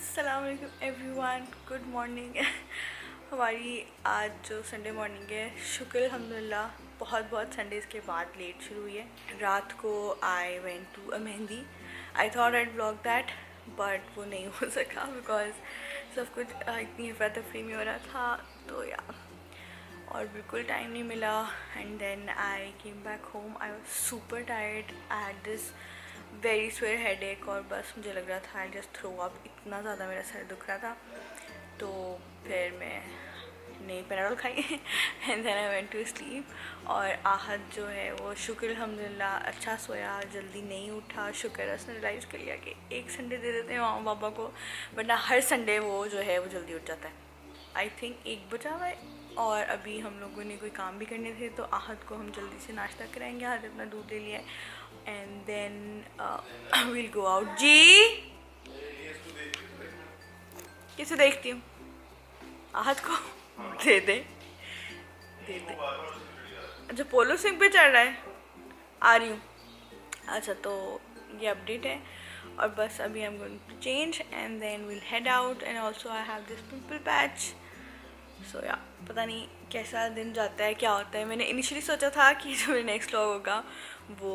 अस्सलाम वालेकुम everyone, good morning. हमारी आज जो संडे मॉर्निंग है, शुक्र अल्हम्दुलिल्लाह बहुत बहुत संडेज़ के बाद लेट शुरू हुई है। रात को I went to a mehndi. I thought I'd vlog that but वो नहीं हो सका बिकॉज सब कुछ इतनी अफरा तफरी में हो रहा था, तो या और बिल्कुल टाइम नहीं मिला। And then I came back home. I was super tired. I had this very severe headache, और बस मुझे लग रहा था आई जस्ट थ्रो अप, इतना ज़्यादा मेरा सर दुख रहा था। तो फिर मैं नहीं पैराडोल खाई and then I went to sleep. और आहद जो है वो शुक्र अल्हम्दुलिल्लाह अच्छा सोया, जल्दी नहीं उठा। शुक्र उसने रियलाइज़ कर लिया कि एक संडे दे देते हैं मामा पापा को, वरना हर संडे वो जो है वो जल्दी उठ जाता है। आई थिंक 1 बजा हुआ है और अभी हम लोगों ने कोई काम भी करने थे, तो आहद को हम जल्दी से नाश्ता कराएंगे। आहद अपना दूध ले लिया है and then we'll go out. जी किसे देखती हूँ? आहद को दे दे दे दे। अच्छा, पोलो सिंह पे चढ़ रहा है। आ रही हूँ। अच्छा, तो ये अपडेट है और बस अभी I'm going to change and then we'll head out and also I have this pimple patch. So yeah, पता नहीं कैसा दिन जाता है, क्या होता है। मैंने इनिशियली सोचा था कि जो मेरा नेक्स्ट व्लॉग होगा वो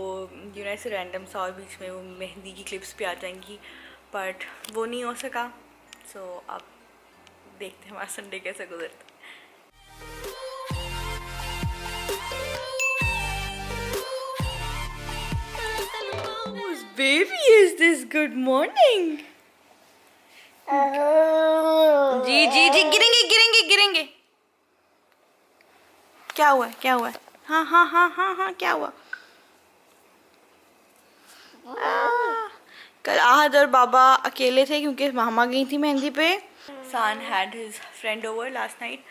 ऐसे रैंडम सा और बीच में वो मेहंदी की क्लिप्स भी आ जाएंगी, बट वो नहीं हो सका। सो अब देखते हैं हमारा संडे कैसे गुजरता है। Whose baby is this? Good morning. जी जी जी, गिरेंगे गिरेंगे गिरेंगे। क्या हुआ है, क्या हुआ है? हाँ हाँ हाँ हाँ हाँ, क्या हुआ? कल आहद और बाबा अकेले थे क्योंकि मामा गई थी मेहंदी पे। San had his friend over last night,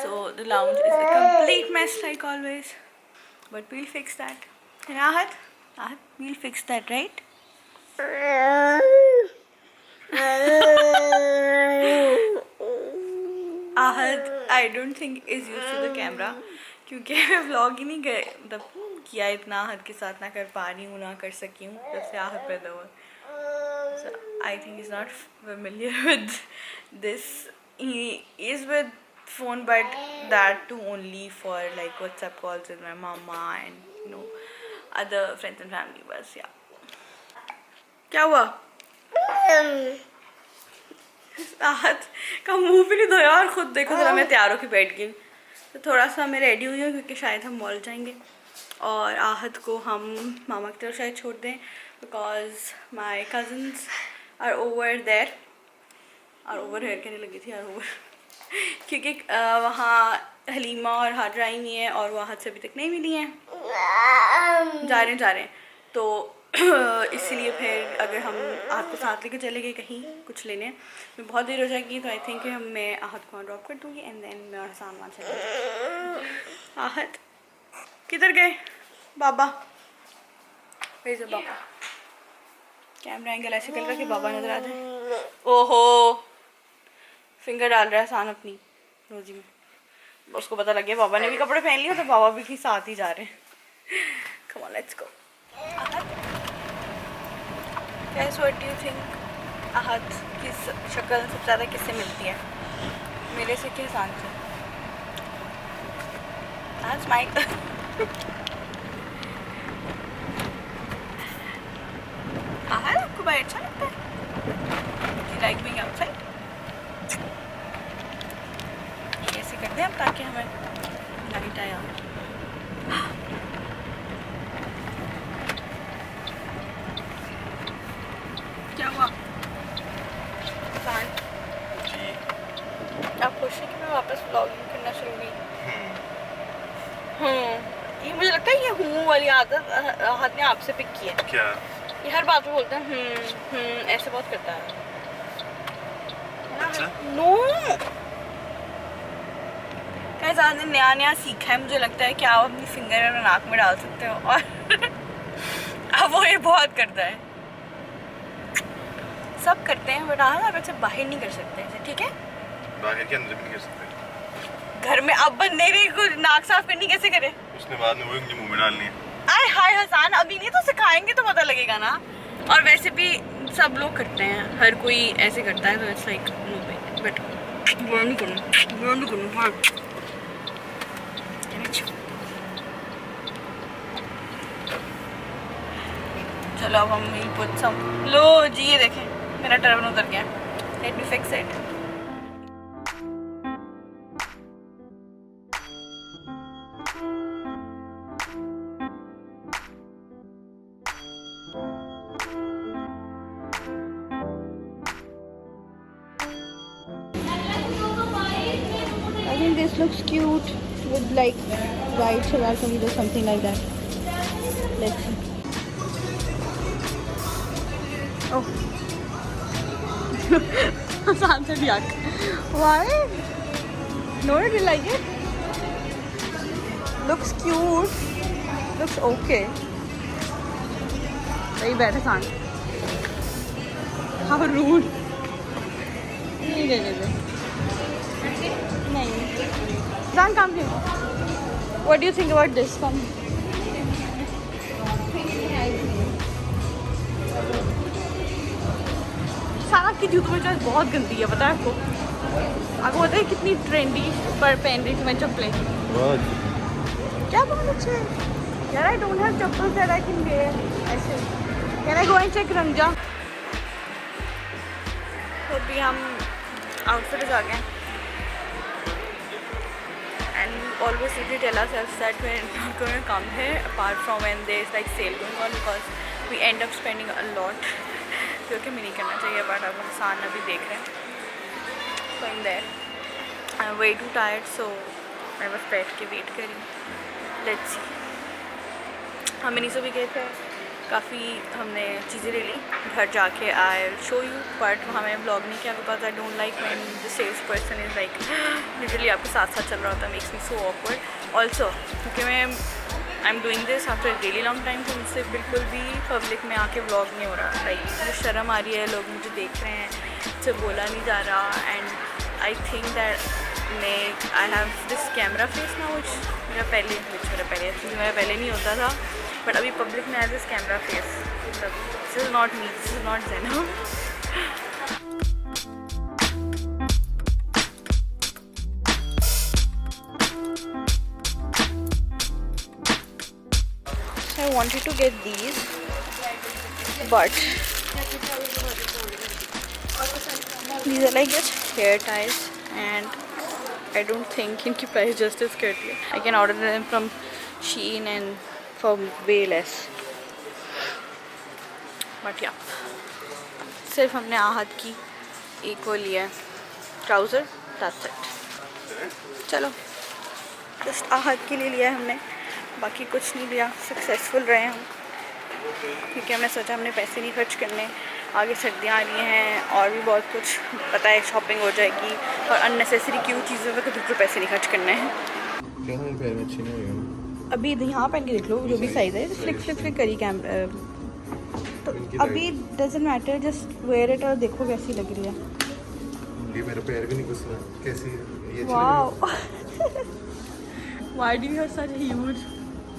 so the lounge is a complete mess like always. But we'll fix that. And Ahad, we'll fix that, right? Ahad I don't think is use to the camera, क्योंकि मैं vlog ही नहीं मतलब किया इतना आहद के साथ, ना कर पा रही हूँ ना कर सकी हूँ जब से आहद पैदा हुआ। So I think he's not familiar with this. He is with phone, but that too only for like WhatsApp calls with my mama and other friends and family. बस या क्या हुआ? आहद का मुंह भी नहीं धोया और खुद देखो जरा, मैं तैयार होकर बैठ गई। तो थोड़ा सा मैं रेडी हुई हूँ क्योंकि शायद हम मॉल जाएंगे और आहद को हम मामा की तरफ शायद छोड़ दें, because my cousins are over there. और ओवर हेयर कहने लगी थी, और ओवर क्योंकि वहाँ हलीमा और हाजरा आई नहीं है और वो आहद से अभी तक नहीं मिली हैं। जा रहे हैं तो इसीलिए फिर अगर हम आहद को साथ लेके चले गए कहीं कुछ लेने में बहुत देर हो जाएगी, तो आई थिंक मैं आहद को ड्रॉप कर दूँगी एंड देन मैं और सामान चले। आहद किधर गए? बाबा भेजो बाबा। कैमरा एंगल ऐसे कर रहा कि बाबा नजर आ जाए। ओहो, फिंगर डाल रहा है सान अपनी रोजी में। उसको पता लग गया बाबा ने भी कपड़े पहन लिए, तो बाबा भी साथ ही जा रहे हैं। Come on let's go. Guys, what do you think? Ahad की शक्ल सबसे ज़्यादा किससे मिलती है, मेरे से कि हसान से? आहद स्माइल। आहद आपको बाहर अच्छा लगता है? You like being outside? ऐसे करते हैं हम ताकि हमें लाइट आया। क्या हुआ? आप खुश हैं कि मैं वापस व्लॉगिंग करना शुरू हुई? ये मुझे लगता है ये हूँ वाली आदत आहद ने आपसे पिक की है। क्या? ये हर बात में बोलता है ऐसे बहुत करता है। अच्छा? नो, क्या ज़्यादा नया सीखा है, मुझे लगता है कि आप अपनी फिंगर और नाक में डाल सकते हो, और अब वो ये बहुत करता है। सब करते हैं बट आप ऐसे बाहर नहीं कर सकते ऐसे, ठीक है? बाहर के अंदर भी नहीं कर सकते। घर में अब बंदे ने को नाक साफ करनी कैसे करे? उसने बाद में वो मुंह में डालनी है। आय हाय हसान, अभी नहीं तो सिखाएंगे तो पता लगेगा ना। और वैसे भी सब लोग करते हैं, हर कोई ऐसे करता है, तो इट्स लाइक नो पे, बट वो नहीं करूँ हाँ। चलो अब हम पुट सम, लो जी ये देखें मेरा टर्बन उतर गया, let me fix it. I think this looks cute with like white shalwar kameez or something like that. Let's see. Oh. Hassan said yuck. Why? No, you didn't like it? Looks cute. Looks okay. Very bad, Hassan. How rude. नहीं ले ले नहीं. Hassan, come here. What do you think about this? Come. सारा की जूतों में choice बहुत गंदी है, पता है आपको? आपको पता है कितनी ट्रेंडी पर पहन रही थी मैं चप्पलें? क्या बहुत अच्छे हैं यार। I don't have chappals that I can wear ऐसे। Can I go and check Ranja? तो भी हम आउटफिट आ गए and we always really tell ourselves that we're not going to come here apart from when there's like sale going on, because we end up spending a lot, क्योंकि मैं नहीं करना चाहिए, but अब इंसान अभी देख रहे हैं। So in there I'm way too tired, so मैं बस बैठ के वेट करी। Let's see। हम मिनी से भी गए थे, काफ़ी हमने चीज़ें ले ली। घर जाके आई शो यू, बट हमें ब्लॉग नहीं किया because I don't like when the sales person is like literally आपके साथ साथ चल रहा होता है, makes me so awkward. Also क्योंकि मैं I am doing this after really long time, तो मुझसे बिल्कुल भी पब्लिक में आके व्लॉग नहीं हो रहा। लाइक मुझे शर्म आ रही है, लोग मुझे देख रहे हैं, मुझसे बोला नहीं जा रहा। And I think that I have this camera face ना, which मेरा पहले नहीं होता था, बट अभी पब्लिक में this camera face. This is not me, this is not Zena. I wanted to get these, but these are like just hair ties, and I don't think इनकी price justice करती है। I can order them from Shein and for way less, but yeah, सिर्फ हमने आहत की एक वो लिया ट्राउज़र, that's it। चलो जस्ट आहत के लिए लिया है हमने, बाकी कुछ नहीं लिया। सक्सेसफुल रहे हम, क्योंकि हमने सोचा हमने पैसे नहीं खर्च करने, आगे सर्दियाँ आ रही हैं और भी बहुत कुछ पता है, शॉपिंग हो जाएगी और अननेसेसरी क्यों चीज़ों में तो बिल्कुल पैसे नहीं खर्च करने हैं। अभी यहाँ पहन के देख लो, जो भी साइज़ है फ्लिक करी कैमरा, तो अभी doesn't matter, just wear it और देखो कैसी लग रही है। ये मेरे पैर भी नहीं घुस रहा, कैसी है ये? Wow Why do you have such a huge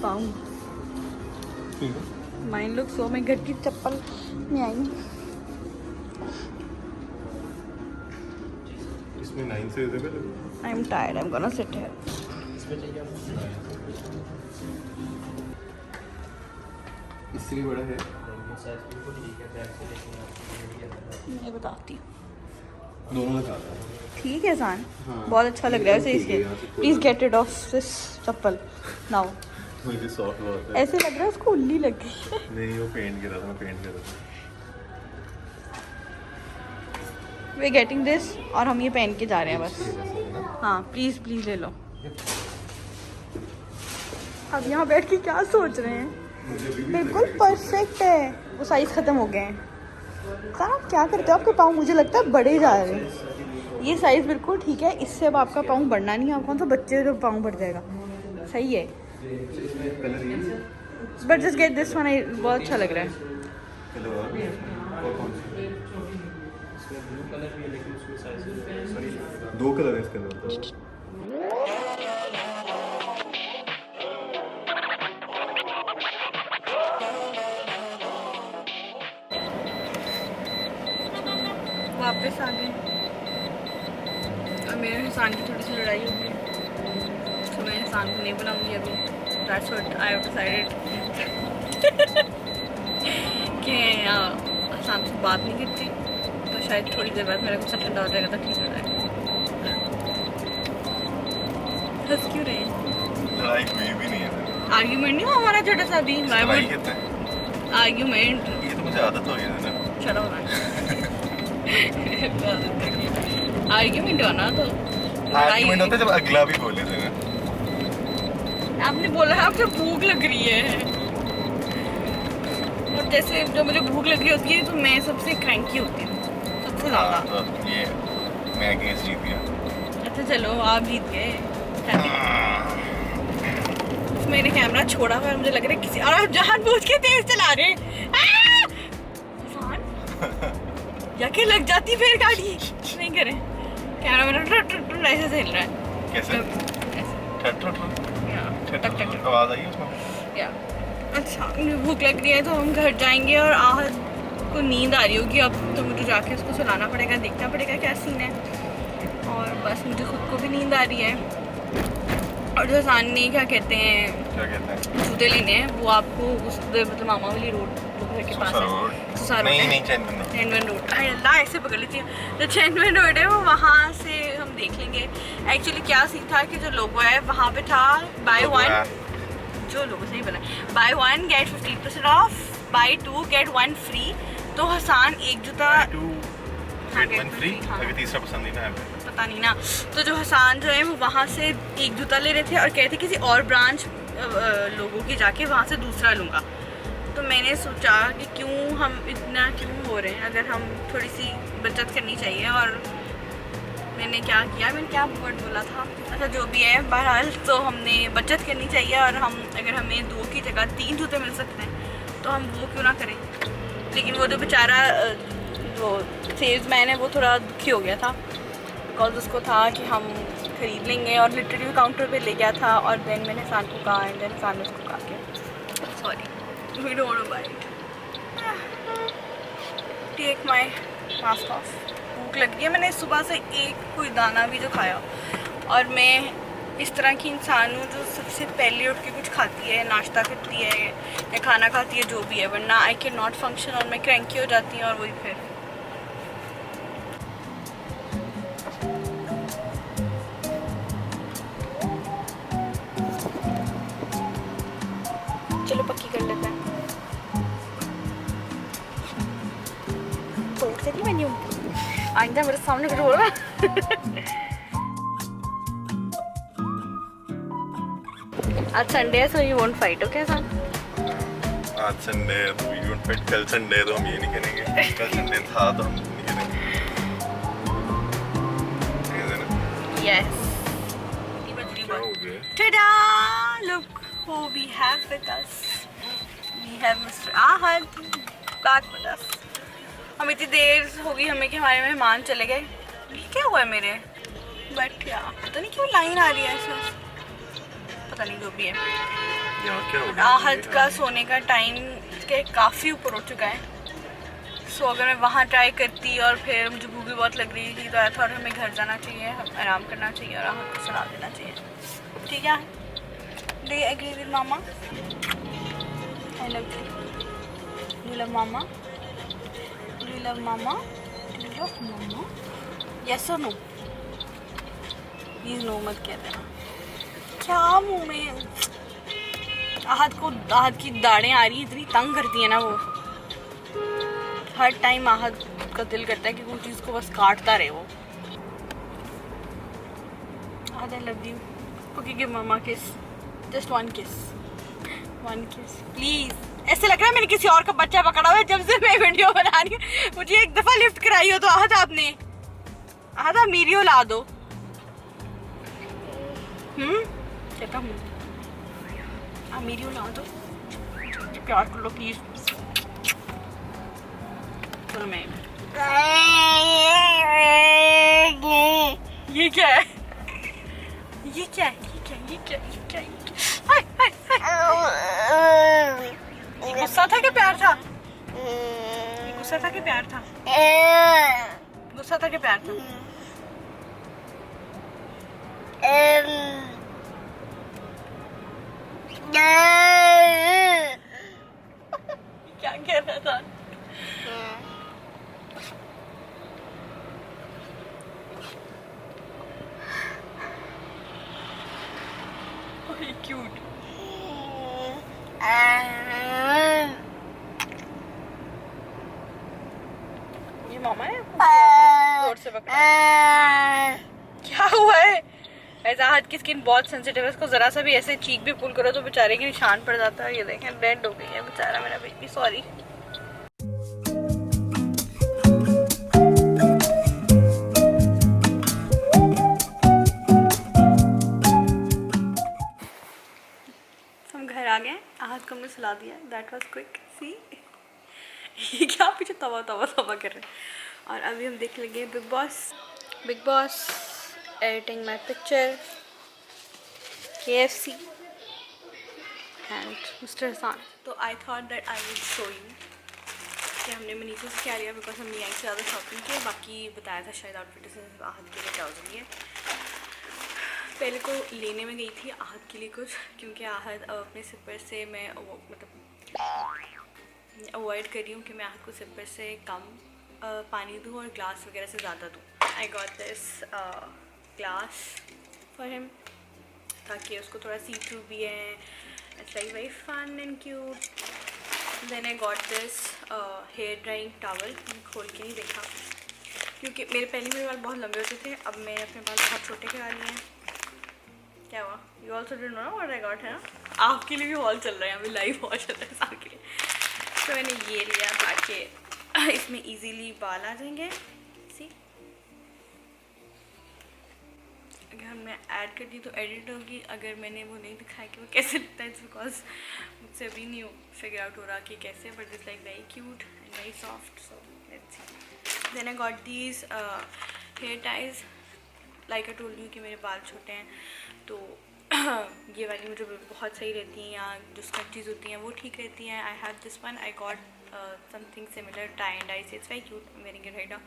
palm? Mine looks so, मैं घर की चप्पल में आई। इसमें 9 से दे दे। I'm tired, I'm gonna sit here। इससे भी बड़ा है। मैं बताती हूँ, दोनों लगा दो। ठीक है सान। हाँ। बहुत अच्छा लग रहा है ठीक इसके। है, यहाँ से कोई please get it of this chappal now. मुझे सॉफ्ट बहुत है। ऐसे लग रहा है उसको उल्ली लग गई है। नहीं, वो पेंट कर रहा था, मैं पेंट कर रहा था। वे गेटिंग दिस, और हम ये पहन के जा रहे हैं बस। हाँ प्लीज प्लीज ले लो। अब यहाँ बैठ के क्या सोच रहे हैं? बिल्कुल परफेक्ट है, वो साइज खत्म हो गए हैं। सर आप क्या करते हो? आपके पाँव मुझे लगता है बड़े जा रहे हैं। ये साइज़ बिल्कुल ठीक है, इससे अब आपका पाँव बढ़ना नहीं है। आप कौन सा बच्चे का पाँव बढ़ जाएगा? सही है, but just get this one, बहुत अच्छा लग रहा है। दो कलर है इसके अंदर। वापस आ गए और मेरे इंसान की थोड़ी सी लड़ाई हो गई, तो मैं इंसान को नहीं बनाऊंगी अभी। That's what I have decided कि इंसान से बात नहीं करती, तो शायद थोड़ी देर बाद मेरा गुस्सा ठंडा हो जाएगा तो ठीक हो जाएगा। हंस क्यों रहे हैं? लड़ाई हुई भी नहीं है। आर्ग्यूमेंट नहीं हुआ हमारा छोटा सा भी, लड़ाई कहते हैं आर्ग्यूमेंट। ये तो मुझे आदत हो गई है ना। चलो ना आर्ग्यूमेंट हो ना, तो आर्ग्यूमेंट होता है जब अगला भी बोले थे ना। आपने बोला है आपको भूख लग रही है, और जैसे जब मुझे भूख लग रही होती है तो मैं सबसे क्रैंकी होती हूँ, सबसे ज़्यादा। तो ये मैं केस जीत गया। अच्छा चलो आप जीत गए। मैंने कैमरा छोड़ा हुआ है, मुझे लग रहा है किसी और आप जानबूझ के तेज चला रहे हैं। जाके लग जाती फिर गाड़ी। नहीं करें, कैमरा मेरा ऐसे हिल रहा है। कैसे? ठट ठट टक टक आवाज आई उसमें। या अच्छा, मुझे भूख लग रही है तो हम घर जाएंगे और आहद को नींद आ रही होगी अब, तो मुझे जाके उसको सुलाना पड़ेगा, देखना पड़ेगा क्या सीन है। और बस मुझे खुद को भी नींद आ रही है। और जो सामने क्या कहते हैं जूते लेने हैं, वो आपको उस मतलब मामा वाली रोड घर के पास है। नहीं चैनवन रोड, अल्लाह ऐसे पकड़ लेती है। जो चैनवन रोड है वो वहाँ से हम देख लेंगे। एक्चुअली क्या सीन था कि जो लोगो है वहाँ पे था बाय वन, जो लोगो सही बना buy one get 50% off, buy 2 get 1 free. तो हसान एक जूता तीसरा पसंद नहीं ना पता नहीं ना। तो जो हसान जो है वो वहाँ से एक जूता ले रहे थे और कहते किसी और ब्रांच लोगों की जाके वहाँ से दूसरा लूँगा। तो मैंने सोचा कि क्यों हम इतना क्यों हो रहे हैं, अगर हम थोड़ी सी बचत करनी चाहिए। और मैंने क्या किया, मैंने क्या वर्ड बोला था, अच्छा जो भी है, बहरहाल तो हमने बचत करनी चाहिए। और हम अगर हमें 2 की जगह 3 जूते मिल सकते हैं तो हम वो क्यों ना करें। लेकिन वो जो बेचारा जो सेल्समैन है वो थोड़ा दुखी हो गया था, बिकॉज उसको था कि हम खरीद लेंगे, और लिटरली काउंटर पे ले गया था। और देन मैंने इंसान को कहा, एंड देन इंसान ने उसको कहा कि sorry we don't want to buy it, take my mask off. भूख लग गई है, मैंने सुबह से एक कोई दाना भी जो खाया। और मैं इस तरह की इंसान हूँ जो सबसे पहले उठ के कुछ खाती है, नाश्ता करती है या खाना खाती है, जो भी है, वरना आई कैन नॉट फंक्शन और मैं क्रैंकी हो जाती हूँ। और वही फिर चलो पक्की कर लेते हैं। तोड़ देती मैंने आइंदा मेरे सामने कुछ बोला। आज संडे है, so you won't fight, okay son? आज संडे है तो वी वोंट फाइट। कल संडे है तो हम ये नहीं करेंगे। कल संडे था तो हम नहीं करेंगे। यस। क्या हो गया? Ta-da! Look who we have with us. We have Mr. Ahad back with us. हम इतनी देर हो गई हमें कि हमारे मेहमान चले गए। ये क्या हुआ है मेरे? बट यार पता नहीं क्यों लाइन आ रही है ऐसे, पता नहीं जो भी है। यहाँ क्या हो गया? आहद का सोने का टाइम के काफ़ी ऊपर हो चुका है। सो अगर मैं वहाँ ट्राई करती और फिर मुझे भूख भी बहुत लग रही थी, तो ऐसा हमें घर जाना चाहिए, आराम करना चाहिए और आहद को सलाह देना चाहिए। ठीक है? Do you agree with Mama? I love you. Do you love Mama? Do you love Mama? Do you love Mama? Yes or no? Please no मत कह देना। क्या मुँह में? आहद की दाढ़ें आ रही, इतनी तंग करती है ना वो। हर टाइम आहद का दिल करता है कि कोई चीज़ को बस काटता रहे वो। Ahad I love you. Okay, give Mama kiss. Just one kiss. One kiss. Please. ऐसे लग रहा है मैंने किसी और का बच्चा पकड़ा हुआ है जब से मैं वीडियो बना रही हूँ। मुझे एक दफ़ा लिफ्ट कराई हो तो आहद आपने, आहद आप मेरी ला दो। कहता हूँ आप मेरी ला दो, प्यार कर लो प्लीज। चलो मैं ये क्या है? ये क्या है? हाय हाय हाय। ये गुस्सा था कि प्यार था? ये गुस्सा था कि प्यार था? गुस्सा था कि प्यार था? क्या कह रहा था? क्यूट। ये मामा है जोर से पकड़ा। क्या हुआ है? ऐसा हाथ की स्किन बहुत सेंसिटिव है, इसको जरा सा भी ऐसे चीक भी पुल करो तो बेचारे की निशान पड़ जाता है। ये देखें रेड हो गई है बेचारा मेरा बेबी। सॉरी। हम घर आ गए, आहत को हमने सुला दिया। That was quick. सी ये क्या पीछे तवा तवा तवा कर रहे हैं। और अभी हम देख लगे Bigg Boss editing my picture, KFC and Mister Hasan. तो I thought that I would show you कि हमने मनीषा से क्या लिया, बिकॉज हमने यहीं से ज़्यादा शॉपिंग की। बाकी बताया था शायद आउटफिट से आहत के लिए ट्राउजर लिए। पहले तो लेने में गई थी आहत के लिए कुछ, क्योंकि आहत अपने सिपर से मैं मतलब अवॉइड कर रही हूँ कि मैं आहत को सिपर से कम पानी दूँ और ग्लास वगैरह से ज़्यादा दूँ। I got this glass for him ताकि उसको थोड़ा सी थ्रू भी है। It's like very fun and cute. Then I got this hair drying towel. मैंने खोल के नहीं देखा क्योंकि मेरे बाल बहुत लंबे होते थे, अब मैंने अपने बाल बहुत छोटे करा लिए हैं। क्या हुआ? You also didn't know what I got है ना? आपके लिए भी हॉल चल रहा है, अभी लाइव हॉल चल रहा है सबके लिए। तो मैंने ये लिया ताकि इसमें इजीली बाल आ जाएंगे। सी अगर मैं ऐड कर दी तो एडिट होगी, अगर मैंने वो नहीं दिखाया कि वो कैसे लगता है, इट्स बिकॉज मुझसे अभी नहीं फिगर आउट हो रहा कि कैसे, but it's like very cute and very soft. So let's see. Then I got these hair ties. Like I told you कि मेरे बाल छोटे हैं, तो ये वाली मुझे बहुत सही रहती हैं, या जो स्ट्रक्चर्स होती हैं वो ठीक रहती हैं। I have this one. I got something similar tie and I say it's very cute. Wearing it right now.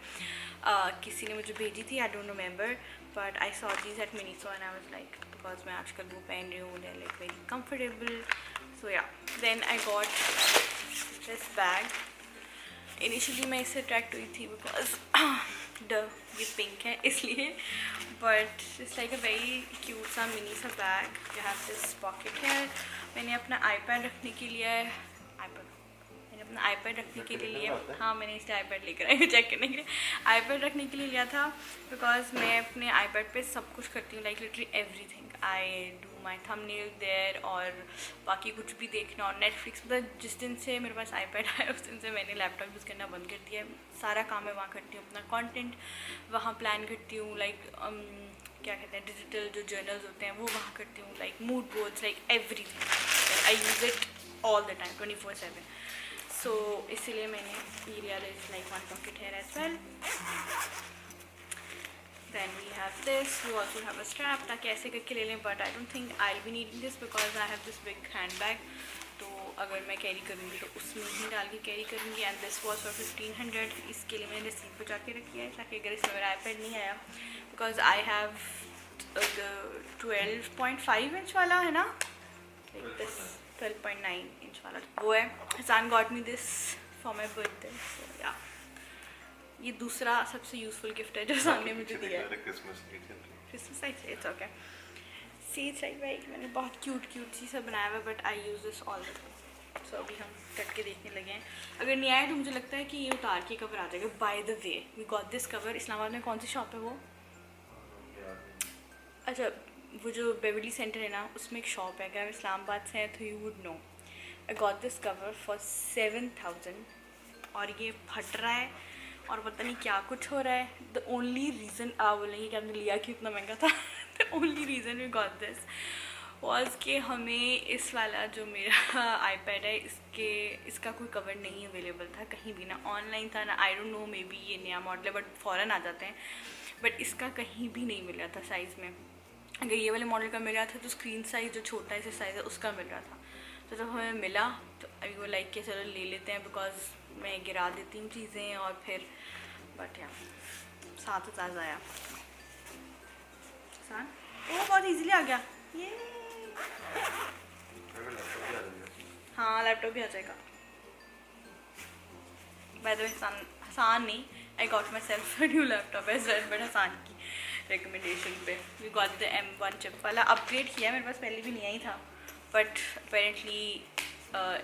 किसी ने मुझे भेजी थी, I don't remember, but I saw these at Miniso and I was like, because मैं आजकल वो पहन रही हूँ, they are like very comfortable. So yeah then I got this bag. Initially मैं इससे अट्रैक्ट हुई थी बिकॉज ये पिंक है इसलिए, but it's like a very cute सा मिनी सा bag. You have this pocket है। मैंने अपना आईपैड रखने के लिए लिया। हाँ, मैंने इसलिए आईपैड लेकर आई चेक करने के लिए। आईपैड रखने के लिए लिया था बिकॉज मैं अपने आईपैड पे सब कुछ करती हूँ, like literally everything. I do my thumbnail there, और बाकी कुछ भी देखना, और नेटफ्लिक्स। मतलब जिस दिन से मेरे पास आईपैड आया उस दिन से मैंने लैपटॉप यूज़ करना बंद कर दिया है। सारा काम मैं वहाँ करती हूँ, अपना कंटेंट वहाँ प्लान करती हूँ, लाइक क्या कहते हैं, डिजिटल जो जर्नल्स होते हैं वो वहाँ करती हूँ, like mood boards, like everything. I use it all the time 24/7। So इसीलिए मैंने ये लिया। Is like one pocket here as well. Then we have this. We also have a strap, ताकि ऐसे करके ले लें, but I don't think I will be needing this because I have this big hand bag. तो अगर मैं carry करूँगी तो उसमें ही डाल के कैरी करूँगी। And this was for 1500। इसके लिए मैंने रिसीट बचा के रखी है ताकि अगर इसमें मेरा आईपैड नहीं आया, बिकॉज आई हैव 12.5 इंच वाला है ना, लाइक दिस 12.9 इंच वाला वो है। Hasan got me this for my birthday. So yeah ये दूसरा सबसे यूजफुल गिफ्ट है जो सामने मुझे दिया है। Christmas it's okay. See it's like भाई मैंने बहुत क्यूट सी सब बनाया हुआ है, but I use this all the time. So अभी हम कट के देखने लगे हैं। अगर नहीं आया तो मुझे लगता है कि ये उतार के कवर आ जाएगा। By the way we got this cover. Islamabad में कौन सी शॉप है वो? अच्छा, वो जो बेवरली सेंटर है ना, उसमें एक शॉप है। अगर आप इस्लामाबाद से हैं तो you would know. I got this cover for 7000 और ये फट रहा है और पता नहीं क्या कुछ हो रहा है। द ओनली रीज़न आप बोलेंगे कि आपने लिया क्यों, इतना महंगा था। The only reason we got this was कि हमें इस वाला जो मेरा आईपैड है इसका कोई कवर नहीं अवेलेबल था कहीं भी, ना ऑनलाइन था ना, I don't know, may be ये नया मॉडल है बट फ़ौरन आ जाते हैं, बट इसका कहीं भी नहीं मिल रहा था साइज़ में। अगर ये वाले मॉडल का मिल रहा था तो स्क्रीन साइज़ जो छोटा ऐसे साइज़ है उसका मिल रहा था। तो जब हमें मिला तो अभी वो लाइक के चलो ले लेते हैं, बिकॉज मैं गिरा देती हूँ चीज़ें और फिर, बट या साथ आया हसान। वो बहुत इजीली आ गया ये। हाँ लैपटॉप भी आ जाएगा। बाय द वे हसान नहीं, I got my self new laptop as well, but Hassan की रिकमेंडेशन पे we got the M1 chip वाला। अपग्रेड किया, मेरे पास पहले भी नहीं आई था, but apparently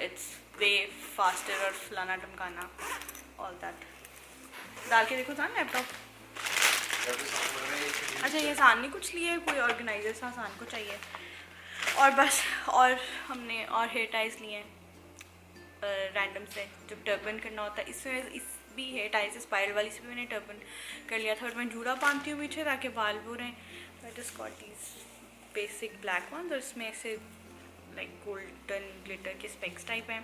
it's way faster और फलाना टमकाना ऑल दैट। डाल के देखो हसान लैपटॉप। अच्छा ये हसान ने कुछ लिए, कोई ऑर्गेनाइजर सा हसान को चाहिए। और बस, और हमने और हेयर टाइज लिए हैं रैंडम से, जब टर्बन करना होता है। इसमें इस भी हेयर टाइज स्पाइरल वाली से भी मैंने टर्बन कर लिया था, बट मैं जूड़ा बांधती हूँ पीछे ताकि बाल वो रहें। I just got these basic black one, और इसमें ऐसे लाइक गोल्डन ग्लिटर के स्पेक्स टाइप हैं।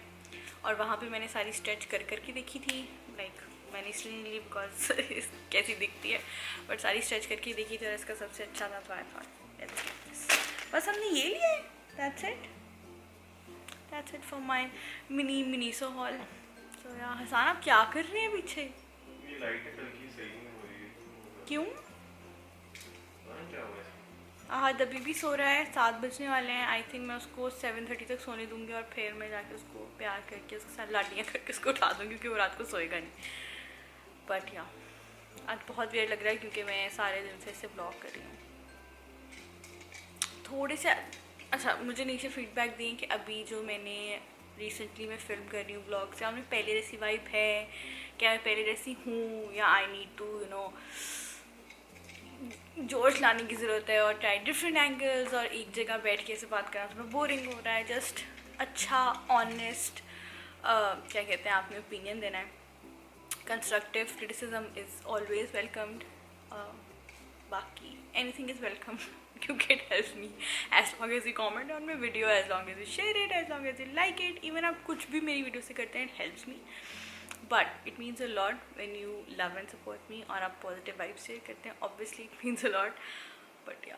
और वहाँ पे मैंने सारी स्ट्रेच कर करके देखी थी, लाइक मैंने इसलिए नहीं ली बिकॉज कैसी दिखती है, बट सारी स्ट्रेच करके देखी थी और इसका सबसे अच्छा था, तो आई थॉट बस हमने ये लिया है। That's it for my mini so haul. So यार हसान आप क्या कर रहे हैं पीछे? ये लाइटें कल की सही नहीं हो रही है। क्यों? क्या हुआ है? आहद अभी भी सो रहा है, 7 बजने वाले हैं। आई थिंक मैं उसको 7:30 तक सोने दूंगी और फिर मैं जाके उसको प्यार करके उसके साथ लाडियाँ करके उसको उठा दूँगी, क्योंकि वो रात को सोएगा नहीं। बट या आज बहुत वेयर लग रहा है क्योंकि मैं सारे दिन से इसे ब्लॉग कर रही हूँ। थोड़े से अच्छा मुझे नीचे फीडबैक दें कि अभी जो मैंने रिसेंटली मैं फिल्म कर रही हूँ ब्लॉग से, मैं पहले जैसी वाइब है क्या, मैं पहले जैसी हूँ, या I need to you know जोश लाने की ज़रूरत है और ट्राई डिफरेंट एंगल्स, और एक जगह बैठ के ऐसे बात करना थोड़ा बोरिंग हो रहा है। जस्ट अच्छा ऑनेस्ट क्या कहते हैं, आपने ओपिनियन देना है। Constructive criticism is always welcomed, बाकी एनीथिंग इज़ वेलकम क्योंकि it helps me as long as you comment on my video, as long as you share it, as long as you like it. Even आप कुछ भी मेरी video से करते हैं, it helps me, but it means a lot when you love and support me और आप positive vibe शेयर करते हैं। Obviously it means a lot, but या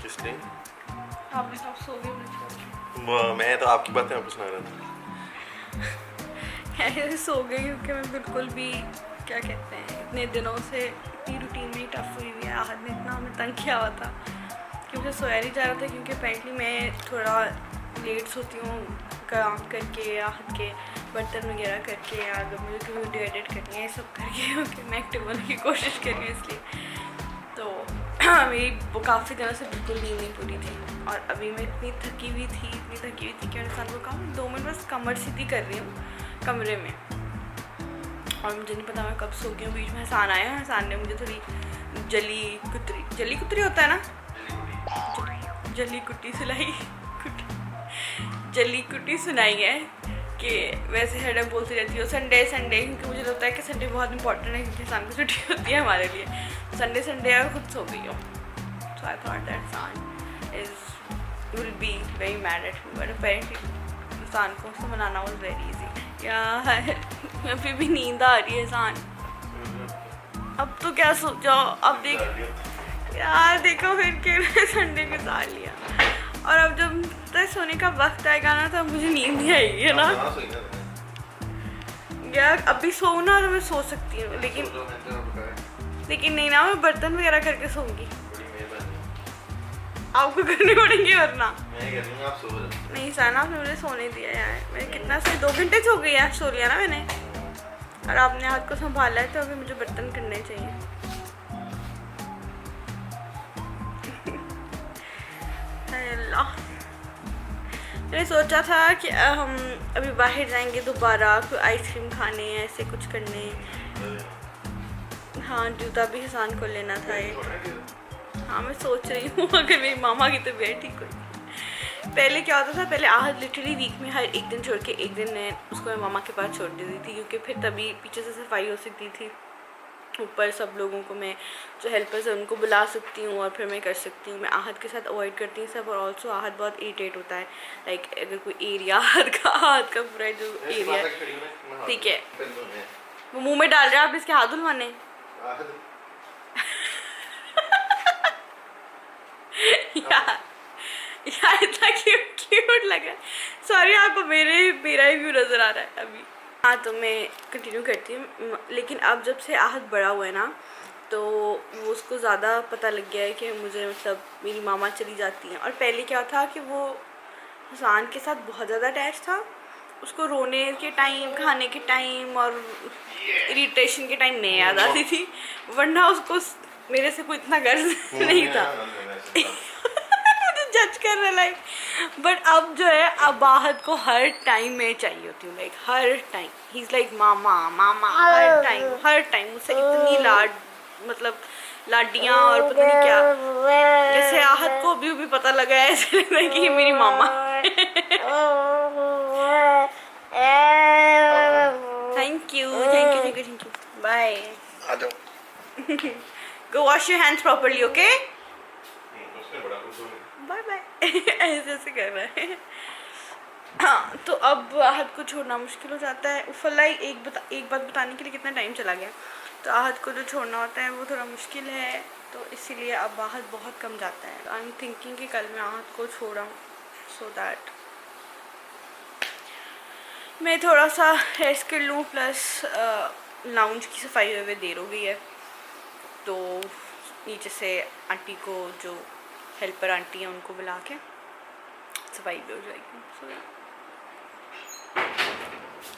किसने? आपने सब सो गए मुझे छोड़ के। मैं तो आपकी बातें वापस सुना रहा था। ऐसे सो गई क्योंकि मैं बिल्कुल भी क्या कहते हैं, इतने दिनों से इतनी रूटीन मेरी टफ हुई हुई है। आहद ने इतना हमें तंग किया हुआ था कि मुझे सोया नहीं जा रहा था, क्योंकि अपेरेंटली मैं थोड़ा लेट सोती हूँ काम करके, आहद के बर्तन वगैरह करके, या अगर मुझे कोई वीडियो एडिट करनी है ये सब करके, क्योंकि मैं एक्टिव होने की कोशिश कर रही हूँ इसलिए। तो मेरी वो काफ़ी दिनों से बिल्कुल नींद नहीं पूरी थी, और अभी मैं इतनी थकी हुई थी कि मैंने इंसान को कहा 2 मिनट बस कमर सीधी कर रही हूँ कमरे में, और मुझे नहीं पता मैं कब सो गई हूँ। बीच में हसान आया, हसान ने मुझे थोड़ी जली कुतरी होता है ना, जली कुट्टी सुनाई है कि वैसे हर टाइम बोलती रहती हो संडे, क्योंकि मुझे लगता है कि संडे बहुत इंपॉर्टेंट है, क्योंकि इंसान को छुट्टी होती है हमारे लिए। संडे और खुद सो गई हो, सो आई थॉट दैट इंसान will be very mad at me, but apparently इंसान को उससे मनाना वाज वेरी इजी। यार अभी भी नींद आ रही है इंसान, अब तो क्या सोचो, अब देख यार देखो फिर के संडे के साथ लिया, और अब जब तक सोने का वक्त आएगा ना तो मुझे नींद नहीं आएगी, है ना। यार अभी सो ना तो मैं सो सकती हूँ, लेकिन नहीं ना, मैं बर्तन वगैरह करके सोऊंगी, आपको करनी पड़ेंगी वरना नहीं। साना आपने मुझे सोने दिया यार, मैंने कितना सही 2 घंटे सो गई यार, सो लिया ना मैंने, और आपने हाथ को संभाला है, तो अभी मुझे बर्तन करने चाहिए। अल्लाह, मैंने सोचा था कि हम अभी बाहर जाएंगे दोबारा, कोई आइसक्रीम खाने, ऐसे कुछ करने। हाँ जूता भी हसान को लेना था ये। हाँ मैं सोच रही हूँ अगर मेरी मामा की तबीयत ठीक हुई। पहले क्या होता था, पहले आहद लिटरली वीक में हर एक दिन छोड़ के एक दिन उसको मैं मामा के पास छोड़ देती थी, क्योंकि फिर तभी पीछे से सफाई हो सकती थी, ऊपर सब लोगों को मैं जो हेल्पर्स है उनको बुला सकती हूँ, और फिर मैं कर सकती हूँ। मैं आहद के साथ अवॉइड करती हूँ सब, और ऑल्सो आहद बहुत इरिटेट होता है, लाइक अगर कोई एरिया आहद का पूरा जो एरिया, ठीक है वो मुंह में डाल रहे हैं, आप इसके हाथ धुलवाने। यार इतना क्यूट क्यूट लग रहा है। सॉरी आपको मेरा ही व्यू नजर आ रहा है अभी। हाँ तो मैं कंटिन्यू करती हूँ। लेकिन अब जब से आहत बड़ा हुआ है ना, तो वो उसको ज़्यादा पता लग गया है कि मुझे मतलब मेरी मामा चली जाती हैं। और पहले क्या था कि वो हुसैन के साथ बहुत ज़्यादा अटैच था। उसको रोने के टाइम, खाने के टाइम और इरिटेशन के टाइम नहीं याद आती थी, वरना उसको मेरे से कोई इतना गर्ज नहीं था। जज कर रहा लाइक। बट अब जो है, अब आहत को हर टाइम मैं चाहिए होती हूँ, like her time he is like mama mama, her time मुझसे इतनी लाड, मतलब लाडियाँ और पता नहीं क्या। जैसे आहत को अभी पता लगा है, ऐसे लग रहा है कि ये मेरी मामा। Thank you bye. Go wash your hands properly, okay, bye bye. ऐसे कर रहा है। हाँ तो अब आहत को छोड़ना मुश्किल हो जाता है। उफलाई एक बात बताने के लिए कितना टाइम चला गया। तो आहत को जो छोड़ना होता है वो थोड़ा मुश्किल है, तो इसीलिए अब आहत बहुत कम जाता है। आई एम थिंकिंग कि कल मैं आहत को छोड़ा सो दैट मैं थोड़ा सा रेस्ट कर लूँ। प्लस लाउंज की सफाई हुए देर हो गई है, तो नीचे से आंटी को, जो हेल्पर आंटी हैं, उनको बुला के सफाई भी हो जाएगी।